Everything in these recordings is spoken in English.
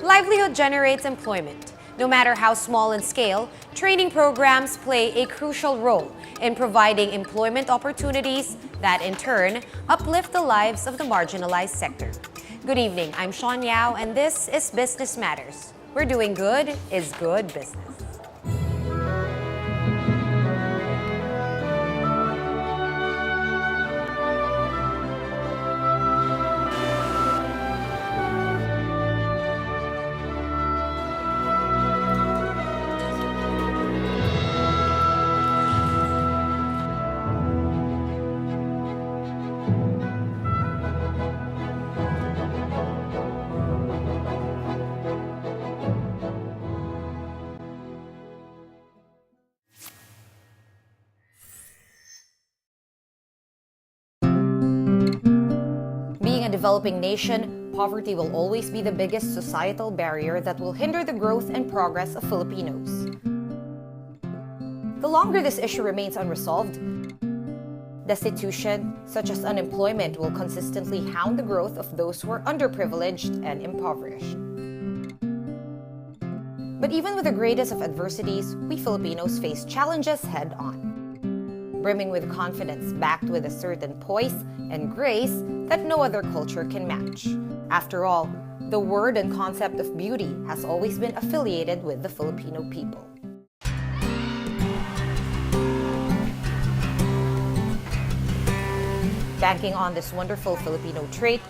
Livelihood generates employment. No matter how small in scale, training programs play a crucial role in providing employment opportunities that, in turn, uplift the lives of the marginalized sector. Good evening, I'm Sean Yao, and this is Business Matters. We're doing good is good business. Being a developing nation, poverty will always be the biggest societal barrier that will hinder the growth and progress of Filipinos. The longer this issue remains unresolved, destitution, such as unemployment, will consistently hound the growth of those who are underprivileged and impoverished. But even with the greatest of adversities, we Filipinos face challenges head-on. Brimming with confidence, backed with a certain poise and grace that no other culture can match. After all, the word and concept of beauty has always been affiliated with the Filipino people. Banking on this wonderful Filipino trait,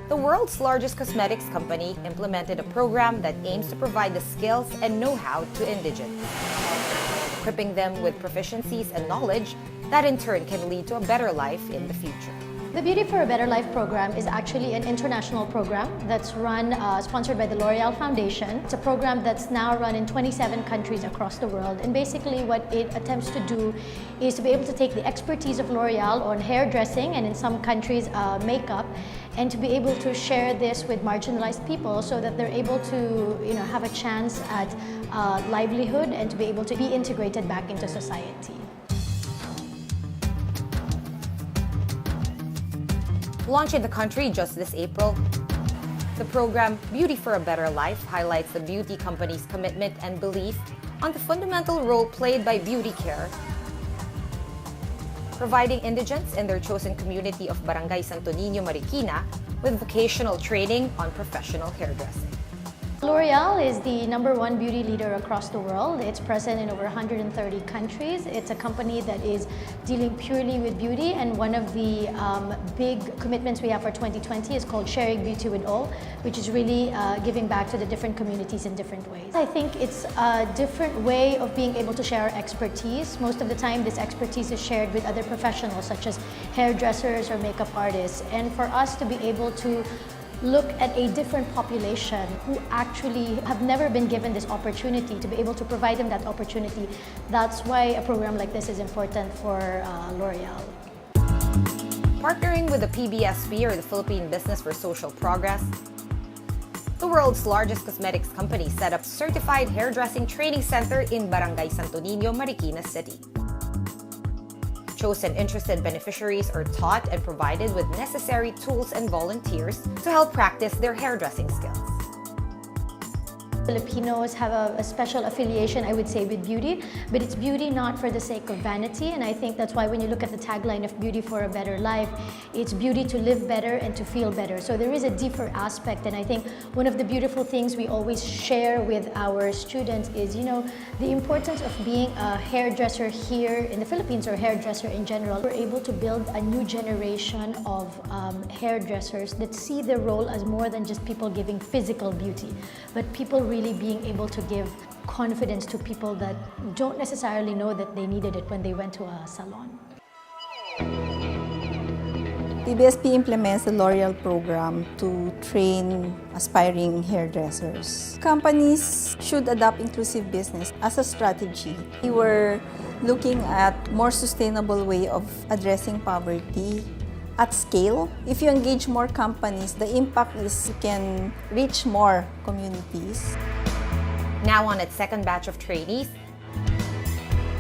the world's largest cosmetics company implemented a program that aims to provide the skills and know-how to indigents, equipping them with proficiencies and knowledge that in turn can lead to a better life in the future. The Beauty for a Better Life program is actually an international program that's run, sponsored by the L'Oreal Foundation. It's a program that's now run in 27 countries across the world. And basically what it attempts to do is to be able to take the expertise of L'Oreal on hairdressing and in some countries makeup, and to be able to share this with marginalized people so that they're able to have a chance at livelihood and to be able to be integrated back into society. Launched in the country just this April, the program Beauty for a Better Life highlights the beauty company's commitment and belief on the fundamental role played by beauty care, providing indigents in their chosen community of Barangay Santo Niño, Marikina with vocational training on professional hairdressing. L'Oreal is the #1 beauty leader across the world. It's present in over 130 countries. It's a company that is dealing purely with beauty, and one of the big commitments we have for 2020 is called Sharing Beauty with All, which is really giving back to the different communities in different ways. I think it's a different way of being able to share our expertise. Most of the time, this expertise is shared with other professionals such as hairdressers or makeup artists, and for us to be able to look at a different population who actually have never been given this opportunity, to be able to provide them that opportunity. That's why a program like this is important for L'Oreal. Partnering with the PBSP, or the Philippine Business for Social Progress, the world's largest cosmetics company set up certified hairdressing training center in Barangay Santo Niño, Marikina City. Chosen interested beneficiaries are taught and provided with necessary tools and volunteers to help practice their hairdressing skills. Filipinos have a special affiliation, I would say, with beauty, but it's beauty not for the sake of vanity, and I think that's why when you look at the tagline of Beauty for a Better Life, it's beauty to live better and to feel better. So there is a deeper aspect, and I think one of the beautiful things we always share with our students is, the importance of being a hairdresser here in the Philippines, or hairdresser in general. We're able to build a new generation of hairdressers that see their role as more than just people giving physical beauty, but people really being able to give confidence to people that don't necessarily know that they needed it when they went to a salon. PBSP implements the L'Oreal program to train aspiring hairdressers. Companies should adopt inclusive business as a strategy. We were looking at more sustainable way of addressing poverty at scale. If you engage more companies, the impact is you can reach more communities. Now on its second batch of trainees,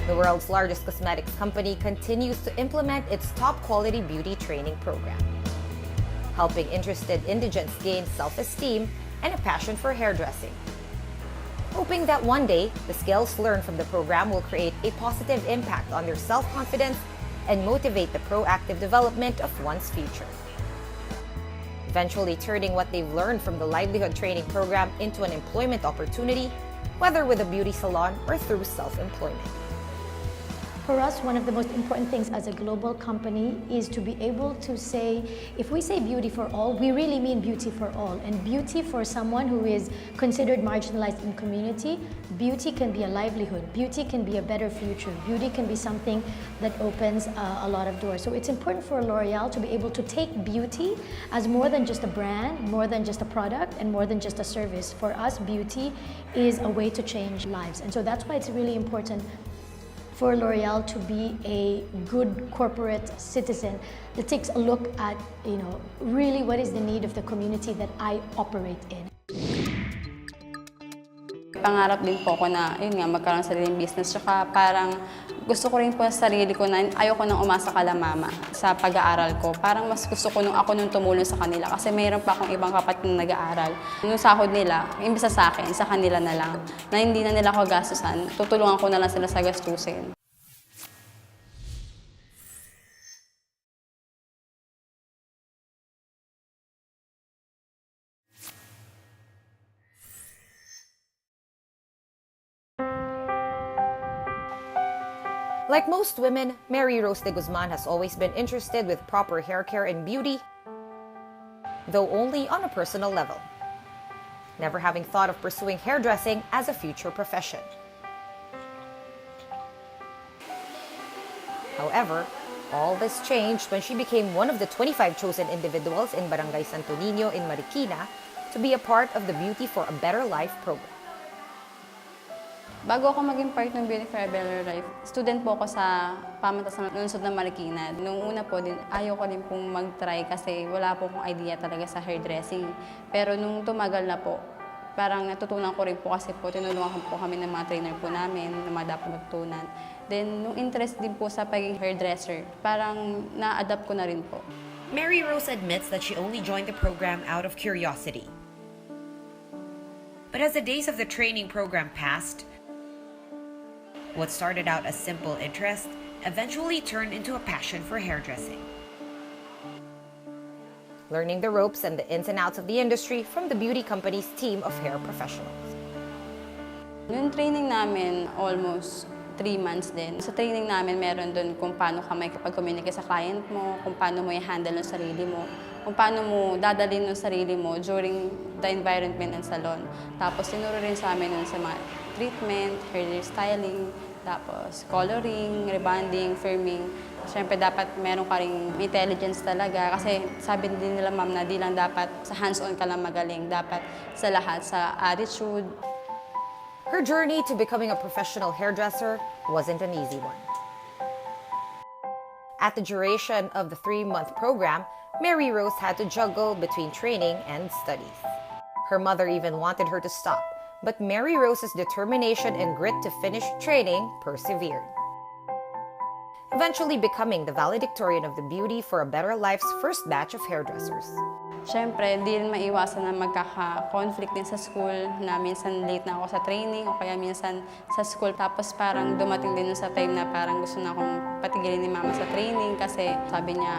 the world's largest cosmetics company continues to implement its top-quality beauty training program, helping interested indigents gain self-esteem and a passion for hairdressing. Hoping that one day, the skills learned from the program will create a positive impact on their self-confidence and motivate the proactive development of one's future. Eventually turning what they've learned from the livelihood training program into an employment opportunity, whether with a beauty salon or through self-employment. For us, one of the most important things as a global company is to be able to say, if we say beauty for all, we really mean beauty for all. And beauty for someone who is considered marginalized in community, beauty can be a livelihood. Beauty can be a better future. Beauty can be something that opens a lot of doors. So it's important for L'Oreal to be able to take beauty as more than just a brand, more than just a product, and more than just a service. For us, beauty is a way to change lives. And so that's why it's really important for L'Oreal to be a good corporate citizen that takes a look at, really what is the need of the community that I operate in. Pangarap din po ko na, magkaroon ng sariling business. Tsaka parang gusto ko rin po sa sarili ko na ayoko nang umasa kala mama sa pag-aaral ko. Parang mas gusto ko ako nung tumulong sa kanila kasi mayroon pa akong ibang kapatid na nag-aaral. Yung sahod nila, imbes sa akin, sa kanila na lang, na hindi na nila ako gastusan, tutulungan ko na lang sila sa gastusin. Like most women, Mary Rose de Guzman has always been interested with proper hair care and beauty, though only on a personal level, never having thought of pursuing hairdressing as a future profession. However, all this changed when she became one of the 25 chosen individuals in Barangay Santo Niño in Marikina to be a part of the Beauty for a Better Life program. Bago ako maging part ng Beauty for a Better Life, student po ako sa pamantasan ng lungsod ng Marikina. Nung una po din, ayaw ko din pong mag-try kasi wala po akong idea talaga sa hairdressing. Pero nung tumagal na po, parang natutunan ko rin po kasi po tinulungan po kami ng mga trainer po namin na mga dapat matutunan. Then, nung interest din po sa pagiging hairdresser, parang na-adapt ko na rin po. Mary Rose admits that she only joined the program out of curiosity. But as the days of the training program passed, what started out as simple interest eventually turned into a passion for hairdressing. Learning the ropes and the ins and outs of the industry from the beauty company's team of hair professionals. Yung training namin, almost 3 months din. Sa training namin, meron doon kung paano ka makikipag-communicate sa client mo, kung paano mo i-handle yung sarili mo, kung paano mo dadalhin yung sarili mo during the environment and salon. Tapos, tinuro rin sa amin nun sa mga treatment, hair styling, tapos coloring, rebonding, firming. Siyempre, dapat meron ka ring intelligence talaga kasi sabi din nila ma'am na di lang dapat sa hands-on ka lang magaling, dapat sa lahat, sa attitude. Her journey to becoming a professional hairdresser wasn't an easy one. At the duration of the 3-month program, Mary Rose had to juggle between training and studies. Her mother even wanted her to stop, but Mary Rose's determination and grit to finish training persevered, eventually becoming the valedictorian of the Beauty for a Better Life's first batch of hairdressers. Siyempre, di rin maiwasan na magkaka-conflict din sa school na minsan late na ako sa training o kaya minsan sa school. Tapos parang dumating din sa time na parang gusto na akong patigilin ni mama sa training kasi sabi niya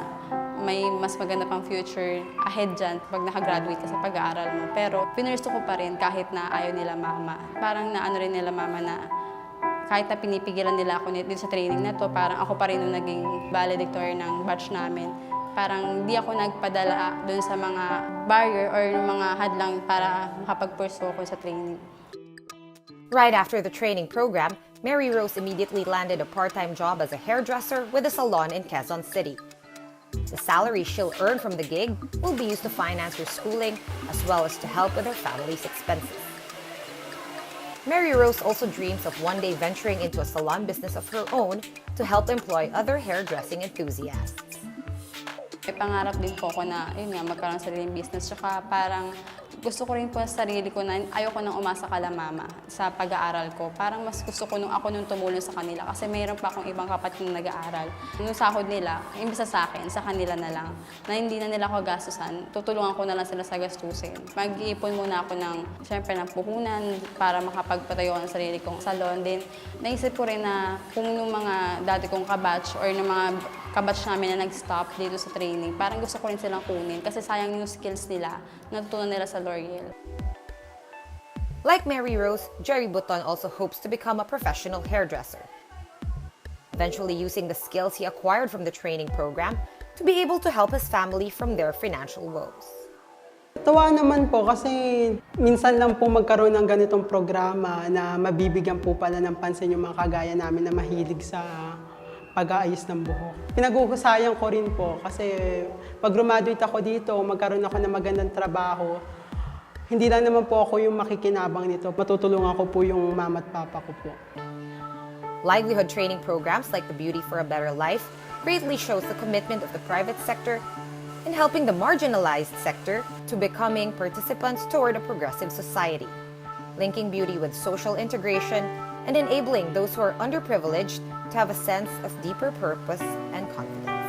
may mas maganda pang future ahead dyan pag nakagraduate ka sa pag-aaral mo. Pero pinurso ko pa rin kahit na ayaw nila mama. Parang naano rin nila mama na kahit na pinipigilan nila ako dito sa training na to, parang ako pa rin yung naging valedictorian ng batch namin. Parang di ako nagpadala doon sa mga barrier or yung mga hadlang para makapag-pursue ako sa training. Right after the training program, Mary Rose immediately landed a part-time job as a hairdresser with a salon in Quezon City. The salary she'll earn from the gig will be used to finance her schooling as well as to help with her family's expenses. Mary Rose also dreams of one day venturing into a salon business of her own to help employ other hairdressing enthusiasts. May pangarap din po ako na, yun nga, magkaroon ng sariling business. Tsaka parang gusto ko rin po sa sarili ko na ayoko nang umasa kala mama sa pag-aaral ko. Parang mas gusto ko nung ako nung tumulong sa kanila kasi mayroon pa akong ibang kapatid na nag-aaral. Nung sahod nila, imbis sa akin, sa kanila na lang, na hindi na nila ako gastusan, tutulungan ko na lang sila sa gastusin. Mag-iipon muna ako ng, syempre, ng puhunan para makapagpatayo ng sarili kong salon. Din, naisip ko rin na kung nung mga dati kong kabatch or ng mga kabatch namin na nag-stop dito sa training, parang gusto ko rin silang kunin kasi sayang yung skills nila na natutunan nila sa L'Oreal. Like Mary Rose, Jerry Buton also hopes to become a professional hairdresser, eventually using the skills he acquired from the training program to be able to help his family from their financial woes. Tuwa naman po kasi minsan lang po magkaroon ng ganitong programa na mabibigyan po pala ng pansin yung mga kagaya namin na mahilig sa pag-aayos ng buhok. Pinag-uusayan ko rin po kasi pag graduate ako dito, magkaroon ako ng magandang trabaho, hindi lang naman po ako yung makikinabang nito. Matutulungan ko po yung mama at papa ko po. Livelihood training programs like the Beauty for a Better Life greatly shows the commitment of the private sector in helping the marginalized sector to becoming participants toward a progressive society, linking beauty with social integration and enabling those who are underprivileged to have a sense of deeper purpose and confidence.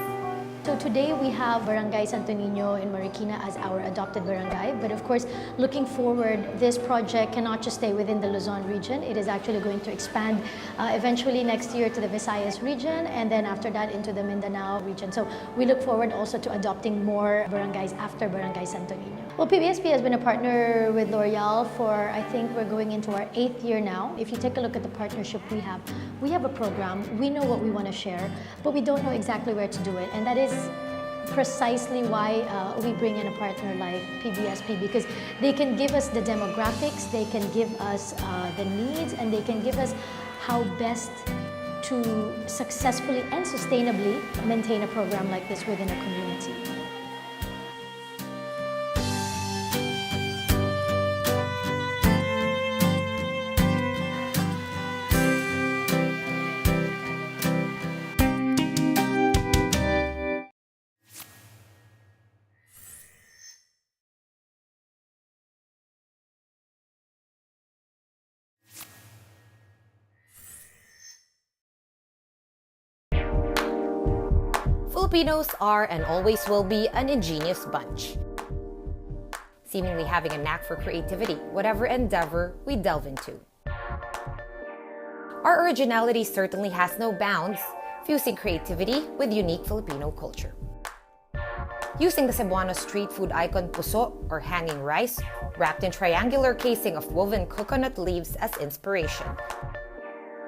So today we have Barangay Santo Niño in Marikina as our adopted barangay, but of course, looking forward, this project cannot just stay within the Luzon region. It is actually going to expand eventually next year to the Visayas region, and then after that into the Mindanao region. So we look forward also to adopting more barangays after Barangay Santo Niño. Well, PBSP has been a partner with L'Oreal for, I think we're going into our 8th year now. If you take a look at the partnership we have a program, we know what we want to share, but we don't know exactly where to do it, and that is precisely why we bring in a partner like PBSP, because they can give us the demographics, they can give us the needs, and they can give us how best to successfully and sustainably maintain a program like this within a community. Filipinos are and always will be an ingenious bunch, seemingly having a knack for creativity, whatever endeavor we delve into. Our originality certainly has no bounds, fusing creativity with unique Filipino culture. Using the Cebuano street food icon puso, or hanging rice, wrapped in triangular casing of woven coconut leaves as inspiration.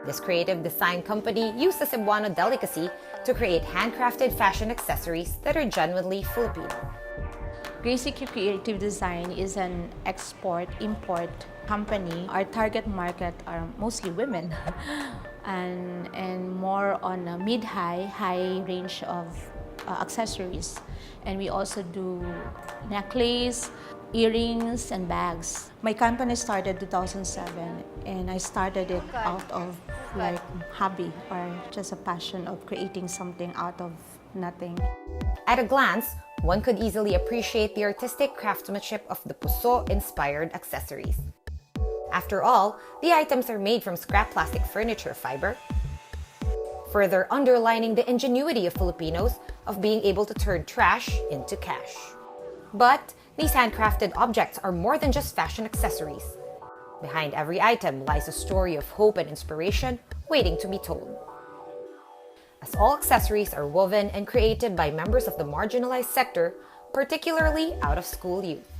This creative design company used the Cebuano delicacy to create handcrafted fashion accessories that are genuinely Filipino. Gracie Q Creative Design is an export-import company. Our target market are mostly women and more on a high range of accessories. And we also do necklace, earrings, and bags. My company started 2007, and I started it out of like hobby or just a passion of creating something out of nothing. At a glance, one could easily appreciate the artistic craftsmanship of the puso-inspired accessories. After all, the items are made from scrap plastic furniture fiber, further underlining the ingenuity of Filipinos of being able to turn trash into cash. But these handcrafted objects are more than just fashion accessories. Behind every item lies a story of hope and inspiration waiting to be told. As all accessories are woven and created by members of the marginalized sector, particularly out-of-school youth.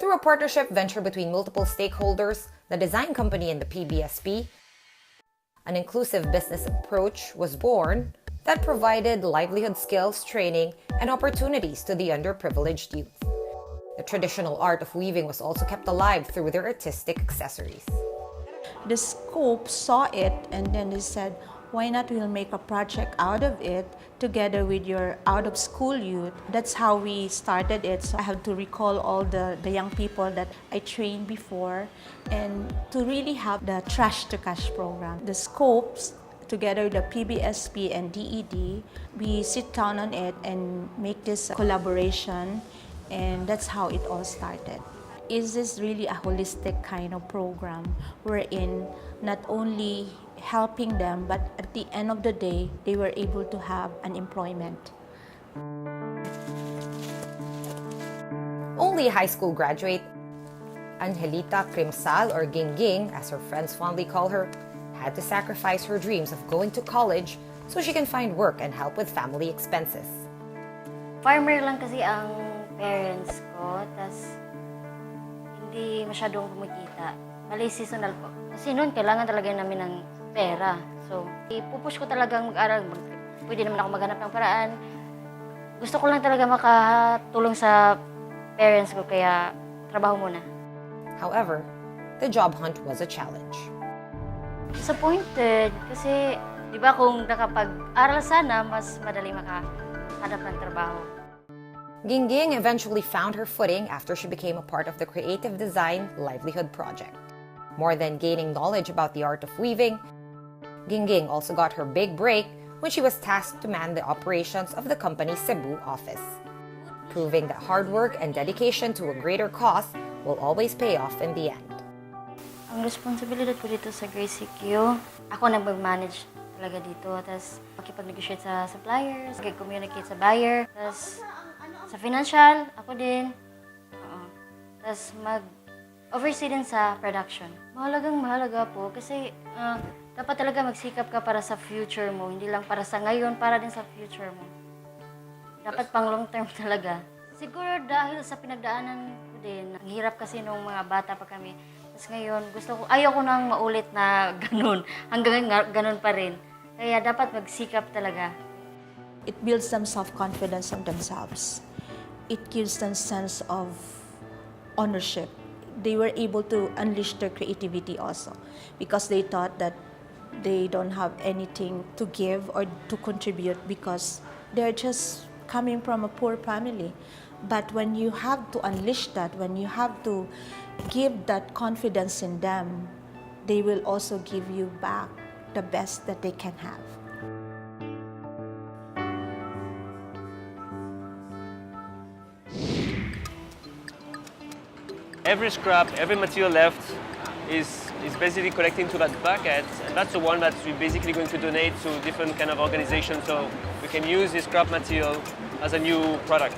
Through a partnership venture between multiple stakeholders, the design company and the PBSP, an inclusive business approach was born that provided livelihood skills, training, and opportunities to the underprivileged youth. The traditional art of weaving was also kept alive through their artistic accessories. The Scope saw it, and then they said, why not we'll make a project out of it together with your out-of-school youth. That's how we started it. So I have to recall all the young people that I trained before and to really have the Trash to Cash program. The Scopes together the PBSP and DED, we sit down on it and make this collaboration, and that's how it all started. Is this really a holistic kind of program wherein not only helping them, but at the end of the day, they were able to have an employment. Only a high school graduate, Angelita Crimsal, or Gingging, as her friends fondly call her, had to sacrifice her dreams of going to college so she can find work and help with family expenses. Farmer lang kasi ang parents ko, tas hindi masyadong kumikita. Mali seasonal po. Kasi noon, kailangan talaga namin ng pera. So, ipupush ko talagang mag-aral. Pwede naman ako maghanap ng paraan. Gusto ko lang talaga makatulong sa parents ko, kaya trabaho muna. However, the job hunt was a challenge. Disappointed kasi, di ba kung nakapag-aral sana, mas madali makahanap ng trabaho. Gingging eventually found her footing after she became a part of the Creative Design Livelihood Project. More than gaining knowledge about the art of weaving, Gingging also got her big break when she was tasked to man the operations of the company's Cebu office, proving that hard work and dedication to a greater cause will always pay off in the end. Ang responsibilidad ko dito sa Gracie Q, ako nag-manage talaga dito. Tapos makipag-negotiate sa suppliers, mag-communicate sa buyer. Tapos sa financial, ako din. Tapos mag-oversee din sa production. Mahalaga po kasi dapat talaga magsikap ka para sa future mo. Hindi lang para sa ngayon, para din sa future mo. Dapat pang long term talaga. Siguro dahil sa pinagdaanan ko din, ang hirap kasi nung mga bata pa kami. Tapos ngayon, ayaw ko nang maulit na ganun. Hanggang ganun pa rin. Kaya dapat magsikap talaga. It builds them self-confidence of themselves. It gives them sense of ownership. They were able to unleash their creativity also because they thought that they don't have anything to give or to contribute because they're just coming from a poor family. But when you have to unleash that, when you have to give that confidence in them, they will also give you back the best that they can have. Every scrap, every material left is basically collecting to that bucket, and that's the one that we're basically going to donate to different kind of organizations so we can use this scrap material as a new product.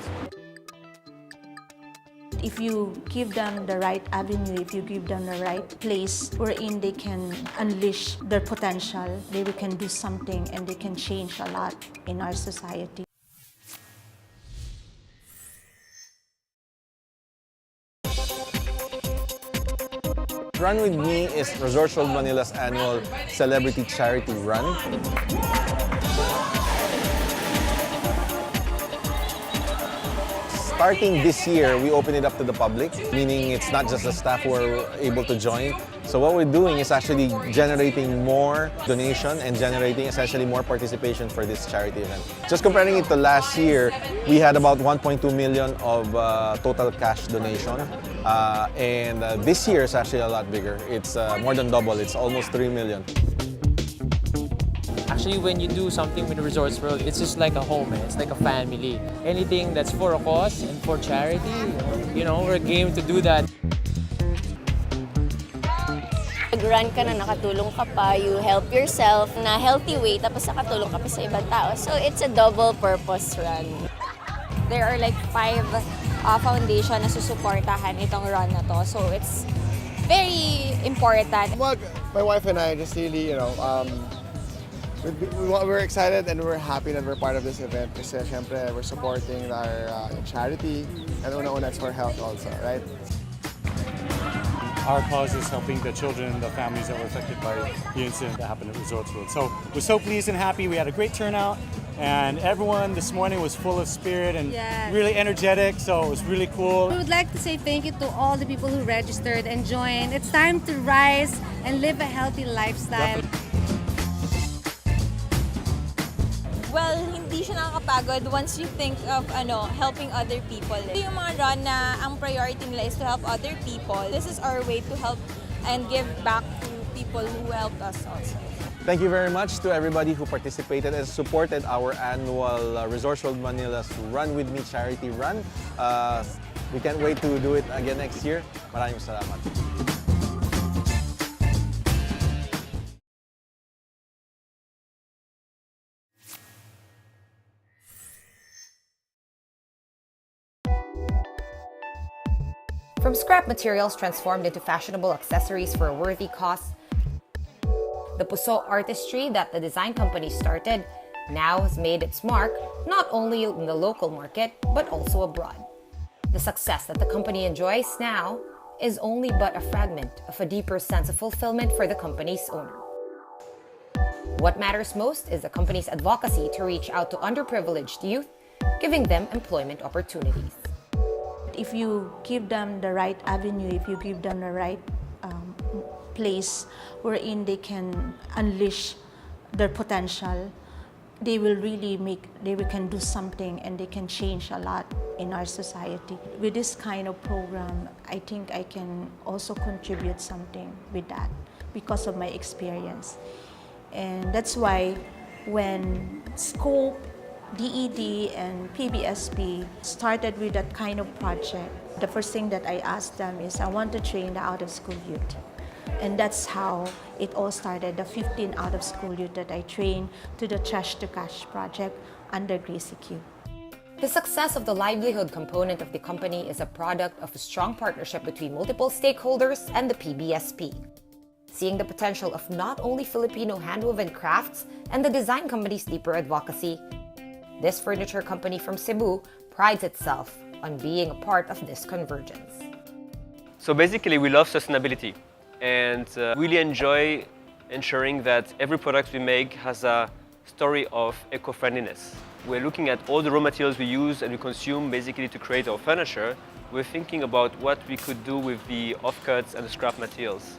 If you give them the right avenue, if you give them the right place wherein they can unleash their potential, they can do something and they can change a lot in our society. Run With Me is Resorts World Manila's annual celebrity charity run. Starting this year, we open it up to the public, meaning it's not just the staff who are able to join. So what we're doing is actually generating more donation and generating essentially more participation for this charity event. Just comparing it to last year, we had about 1.2 million of total cash donation. And this year is actually a lot bigger. It's more than double. It's almost 3 million. Actually, when you do something with the Resorts World, it's just like a home, it's like a family. Anything that's for a cause and for charity, you know, we're game to do that. Nag-run ka na, nakatulong ka pa, you help yourself na healthy way, tapos nakatulong ka pa sa ibang tao. So it's a double purpose run. There are like 5 foundation na susuportahan itong run na to. So it's very important. My wife and I just really, we're excited and we're happy that we're part of this event kasi syempre we're supporting our charity and una-una it's for health also, right? Our cause is helping the children and the families that were affected by the incident that happened at Resorts World. So we're so pleased and happy. We had a great turnout and everyone this morning was full of spirit and really energetic, so it was really cool. We would like to say thank you to all the people who registered and joined. It's time to rise and live a healthy lifestyle. Well, hindi siya nakakapagod once you think of helping other people. Ito yung mga run na ang priority nila is to help other people. This is our way to help and give back to people who helped us also. Thank you very much to everybody who participated and supported our annual Resorts World Manila's Run With Me charity run. We can't wait to do it again next year. Maraming salamat. From scrap materials transformed into fashionable accessories for a worthy cause, the Puso artistry that the design company started now has made its mark not only in the local market but also abroad. The success that the company enjoys now is only but a fragment of a deeper sense of fulfillment for the company's owner. What matters most is the company's advocacy to reach out to underprivileged youth, giving them employment opportunities. If you give them the right avenue, if you give them the right place wherein they can unleash their potential, they can do something and they can change a lot in our society. With this kind of program, I think I can also contribute something with that because of my experience. And that's why when Scope, DED, and PBSP started with that kind of project, the first thing that I asked them is, I want to train the out-of-school youth. And that's how it all started, the 15 out-of-school youth that I trained to the Trash to Cash project under Gracie Q. The success of the livelihood component of the company is a product of a strong partnership between multiple stakeholders and the PBSP. Seeing the potential of not only Filipino hand-woven crafts and the design company's deeper advocacy, this furniture company from Cebu prides itself on being a part of this convergence. So basically, we love sustainability and really enjoy ensuring that every product we make has a story of eco-friendliness. We're looking at all the raw materials we use and we consume basically to create our furniture. We're thinking about what we could do with the offcuts and the scrap materials.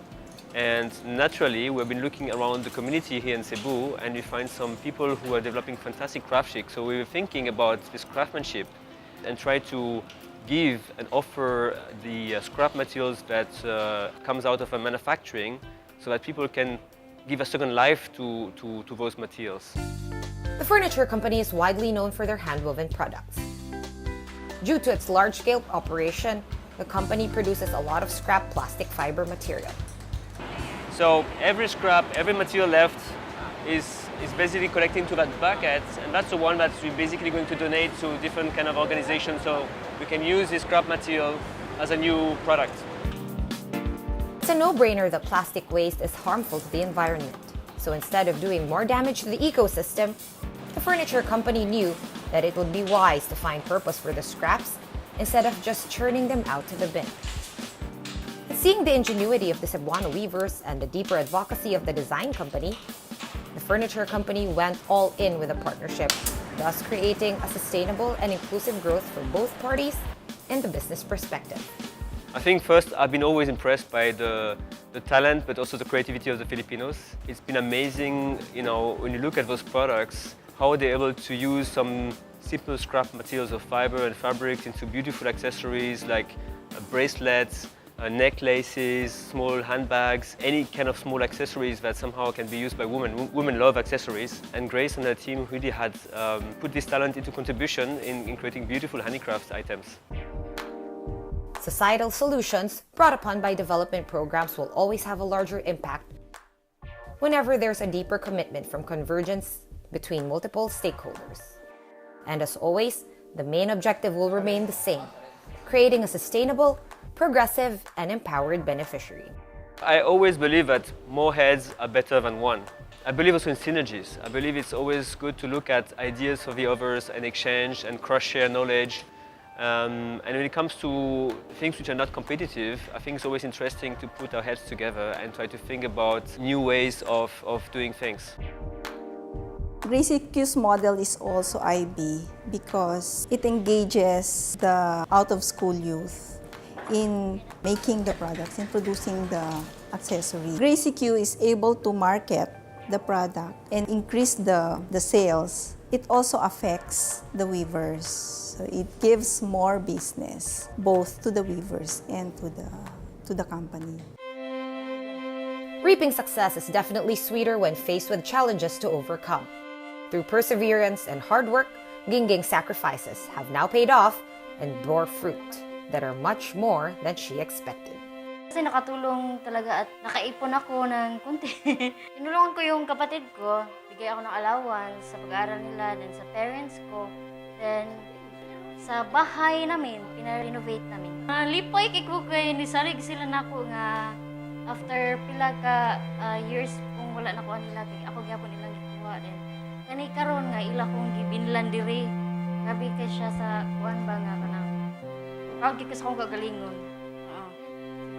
And naturally, we've been looking around the community here in Cebu and we find some people who are developing fantastic craftsmanship. So we were thinking about this craftsmanship and try to give and offer the scrap materials that comes out of a manufacturing so that people can give a second life to those materials. The furniture company is widely known for their hand-woven products. Due to its large-scale operation, the company produces a lot of scrap plastic fiber material. So every scrap, every material left is basically collecting to that bucket, and that's the one that we're basically going to donate to different kind of organizations so we can use this scrap material as a new product. It's a no-brainer that plastic waste is harmful to the environment. So instead of doing more damage to the ecosystem, the furniture company knew that it would be wise to find purpose for the scraps instead of just churning them out to the bin. Seeing the ingenuity of the Cebuano weavers and the deeper advocacy of the design company, the furniture company went all in with a partnership, thus creating a sustainable and inclusive growth for both parties in the business perspective. I think first, I've been always impressed by the talent, but also the creativity of the Filipinos. It's been amazing, when you look at those products, how they're able to use some simple scrap materials of fiber and fabrics into beautiful accessories like bracelets, necklaces, small handbags, any kind of small accessories that somehow can be used by women. Women love accessories, and Grace and her team really had put this talent into contribution in creating beautiful handicraft items. Societal solutions brought upon by development programs will always have a larger impact whenever there's a deeper commitment from convergence between multiple stakeholders. And as always, the main objective will remain the same: creating a sustainable, progressive, and empowered beneficiary. I always believe that more heads are better than one. I believe also in synergies. I believe it's always good to look at ideas of the others and exchange and cross-share knowledge. And when it comes to things which are not competitive, I think it's always interesting to put our heads together and try to think about new ways of doing things. Gracie Q's model is also IB because it engages the out-of-school youth in making the products and producing the accessories. Gracie Q is able to market the product and increase the sales. It also affects the weavers. So it gives more business both to the weavers and to the company. Reaping success is definitely sweeter when faced with challenges to overcome. Through perseverance and hard work, Gingging's sacrifices have now paid off and bore fruit that are much more than she expected. Kasi nakatulong talaga at nakaipon ako ng kunti. Tinulungan ko yung kapatid ko, bigay ako ng allowance sa pag-aaral nila, then sa parents ko, then sa bahay namin, pina-renovate namin. Lipay kay ko kay nisalig sila nako nga after pila ka years kung wala na ko nila kay ako gyapon nilang gikuha din. Kani karon nga ila kong gibinlan diri. Grabe kay siya sa kuan ba nga kanang proud kay sa akong kagalingon.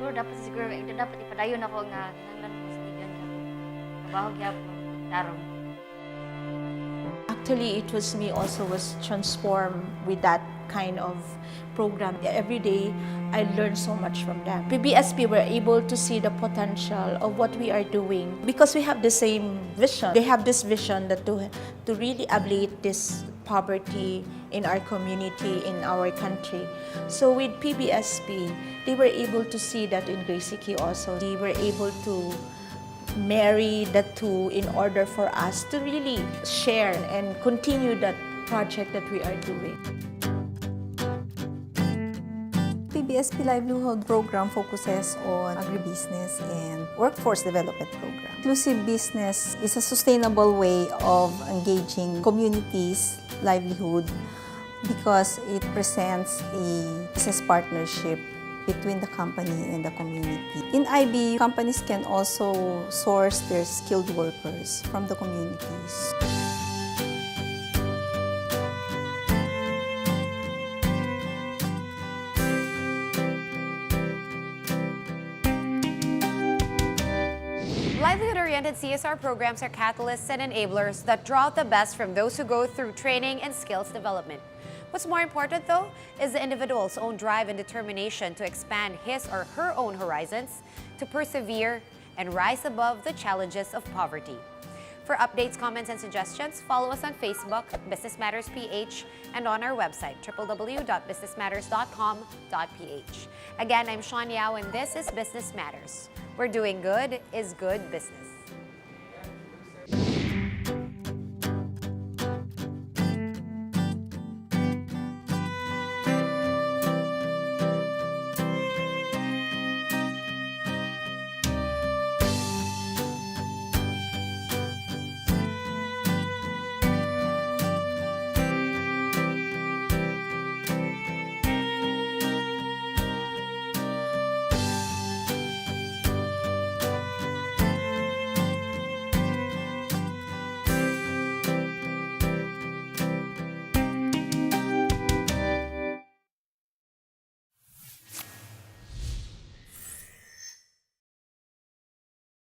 Siguro dapat ipadayon ako nga kinahanglan ko sa tigan nga. Trabaho gyapon tarong. Actually, it was me also was transformed with that kind of program. Every day, I learned so much from them. PBSP were able to see the potential of what we are doing because we have the same vision. They have this vision that to really abate this poverty in our community, in our country. So with PBSP, they were able to see that in Gracie Q also. They were able to marry the two in order for us to really share and continue that project that we are doing. PBSP Livelihood Program focuses on agribusiness and workforce development program. Inclusive business is a sustainable way of engaging communities' livelihood because it presents a business partnership between the company and the community. In IB, companies can also source their skilled workers from the communities. Livelihood-oriented CSR programs are catalysts and enablers that draw out the best from those who go through training and skills development. What's more important, though, is the individual's own drive and determination to expand his or her own horizons, to persevere, and rise above the challenges of poverty. For updates, comments, and suggestions, follow us on Facebook, Business Matters PH, and on our website, www.businessmatters.com.ph. Again, I'm Sean Yao, and this is Business Matters, where doing good is good business.